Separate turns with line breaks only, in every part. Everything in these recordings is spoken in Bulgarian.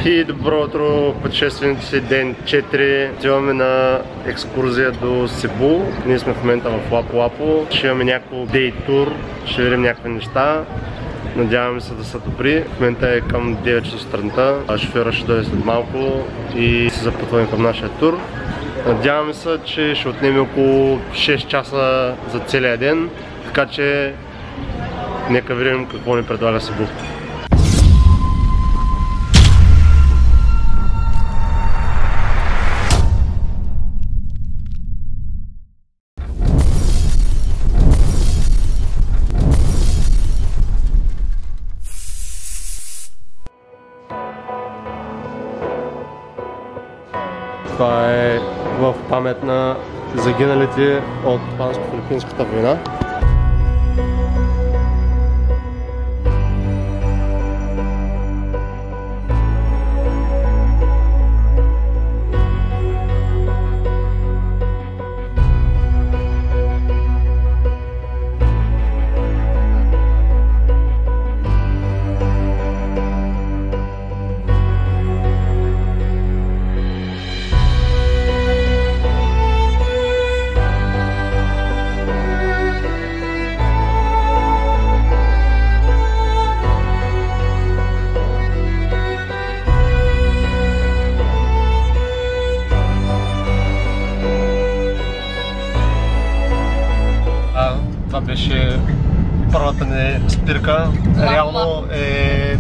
И добро утро, пътешествените си ден 4. Отиваме на екскурзия до Себу. Ние сме в момента в Лапо-Лапо. Ще имаме някакво дей тур, ще видим някакви неща. Надяваме се да са добри. В момента е към 9 часа сутринта. Шофьора ще дойде след малко и се запътваме към нашия тур. Надяваме се, че ще отнеме около 6 часа за целия ден. Така че нека видим какво ни предлага Себу. Това е в памет на загиналите от Испанско-филипинската война. Това беше първата ни спирка. Реално е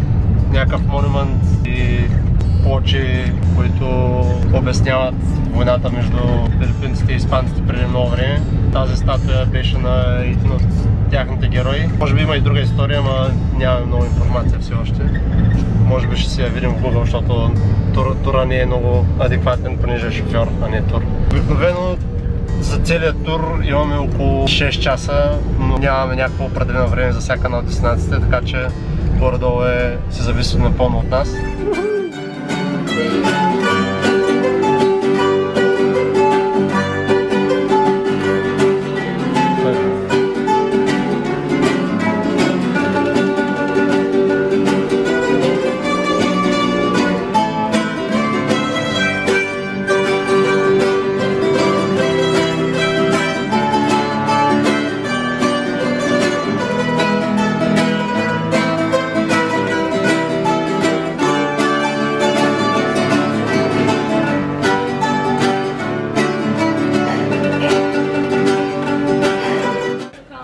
някакъв монумент и плочи, които обясняват войната между филипинците и испанците преди много време. Тази статуя беше на един от тяхните герои. Може би има и друга история, но нямаме много информация все още. Може би ще си я видим в Google, защото тура не е много адекватен, понеже е шофьор, а не тур. Обикновено за целият тур имаме около 6 часа, но нямаме някакво определено време за всяка една от дестинациите, така че горе-долу се зависи напълно от нас.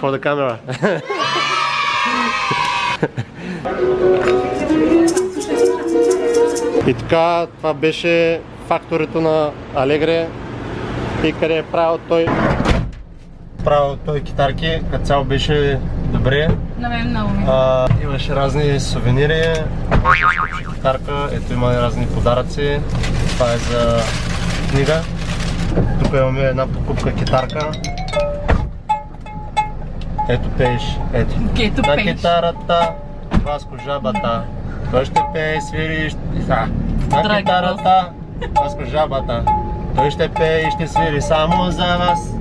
For the camera. И така, това беше факторито на Алегре и къде е правил той китарки, като цяло беше добре.
На мен много ми.
Имаше разни сувенири, имаше скъпша китарка, ето има разни подаръци, това е за книга. Тук имаме една покупка китарка. Ето пееш, ето. На китарата, Васко жабата. Той ще пее, свири и на китарата, Васко жабата. Той ще пее и ще свири само за вас.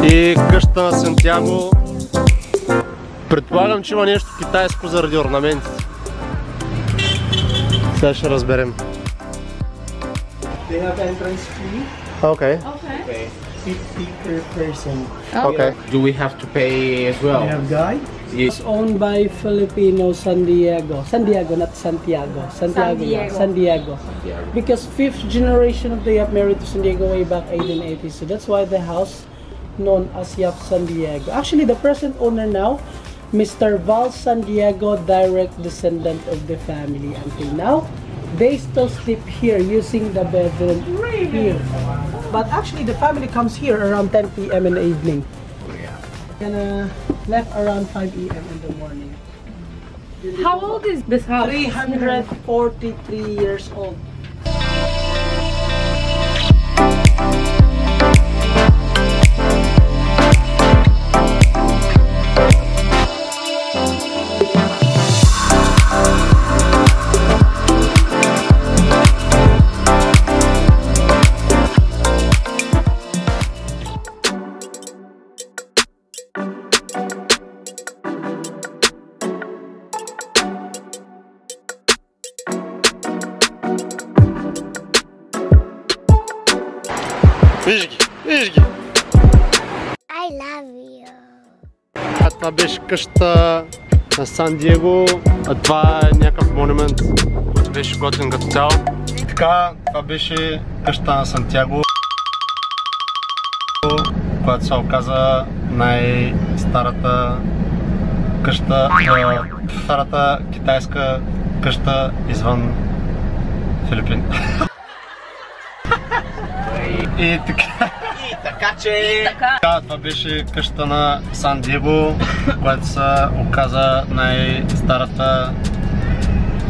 И къщата на Сантьяго. Предполагам, че има нещо китайско заради орнаментите. Сега ще разберем.
They have entrance fee.
Okay.
Okay. 50 per person.
Okay.
Do we have to pay as well?
We have guide.
Yes.
It's owned by Filipino San Diego. San Diego, not Santiago. Santiago. San Diego. Because 5th generation of the Yap married to San Diego way back 1880. So that's why the house known as Yap San Diego. Actually, the present owner now, Mr. Val San Diego, direct descendant of the family. Until now, they still sleep here using the bedroom here. But actually, the family comes here around 10 p.m. in the evening. And left around 5 a.m. in the morning.
How old is this house?
343 years old.
Виж ги, виж ги!
I love you.
Това беше къщата на Сан Диего, а това е някакъв монумент, който беше готин като цяло. Така, това беше къщата на Сантяго, която се оказа най-старата къща, старата китайска къща извън Филипин. И така. Така, това беше къщата на Сан Диего, която се оказа най-старата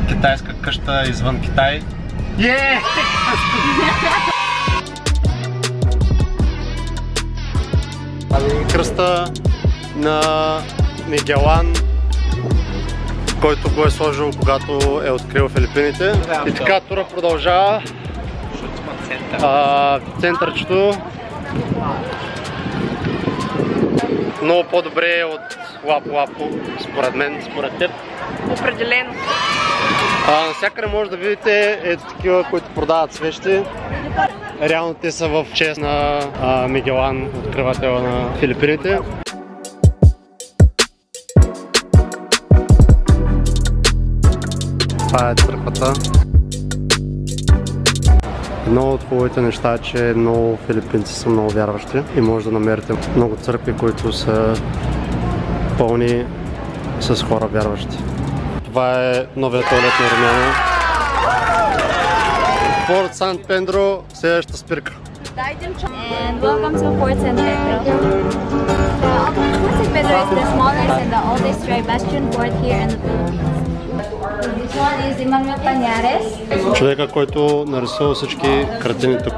китайска къща извън Китай. Кръста на Мегелан, който го е сложил, когато е открил Филипините. И така тура продължава. Центърчето много по-добре от Лапо-Лапо, според мен, според теб.
Определено.
Навсякъде може да видите ето такива, които продават свещи. Реално те са в чест на Мегелан, откривател на Филипините. Това е църквата. Едно от хубавите неща е, че много филипинци са много вярващи и може да намерите много църкви, които са пълни с хора вярващи. Това е новия туалет на Румяна. Форт Сан Педро, следващата спирка.
And welcome to Fort San Pedro. Fort San Pedro is the smallest and the oldest dry bastion fort here in the Philippines. This one is Emmanuel Pañares.
Човека, който нарисува всички картини тук.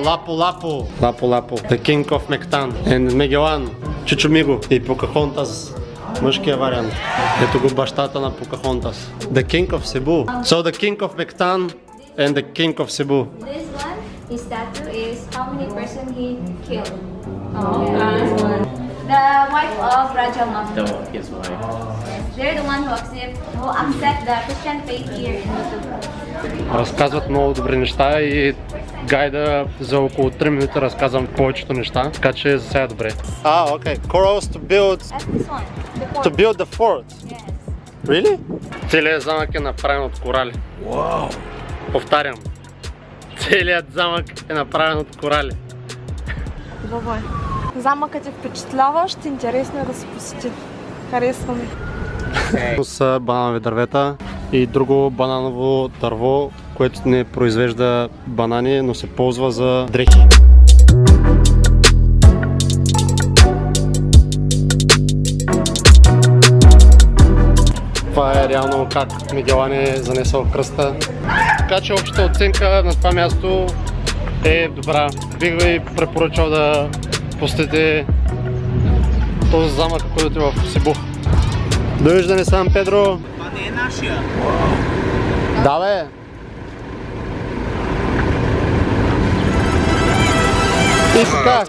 Лапо-Лапо. Лапо-Лапо. The King of Mactan. And Мегелан. Чичомиго. И Покахонтас. Мъжкият вариант. Ето го бащата на Покахонтас. The King of Cebu. So the King of Mactan and the King of Cebu.
This one, his statue is how many person he killed. This one. The wife of Raja Mahmud.
His wife.
They're the one who accept the Christian faith here in Luzon.
Разказват много добри неща и гайда за около 3 минути разказвам повечето неща, така че за сега добре. Okay. Corals to build...
That's this one.
To build the fort.
Yes.
Really? Целият замък е направен от корали. Wow. Повтарям. Целият замък е направен от корали.
Добре. Замъкът е впечатляващ, интересно е да се посети. Харесваме.
Са бананови дървета и друго бананово дърво, което не произвежда банани, но се ползва за дрехи. Това е реално как Мегелан е занесъл кръста. Така че общата оценка на това място е добра. Бих ви препоръчал да посетите този замък, който е в Сибу. Довиждане, Сан Педро!
Това не е нашия.
Да, бе! И така,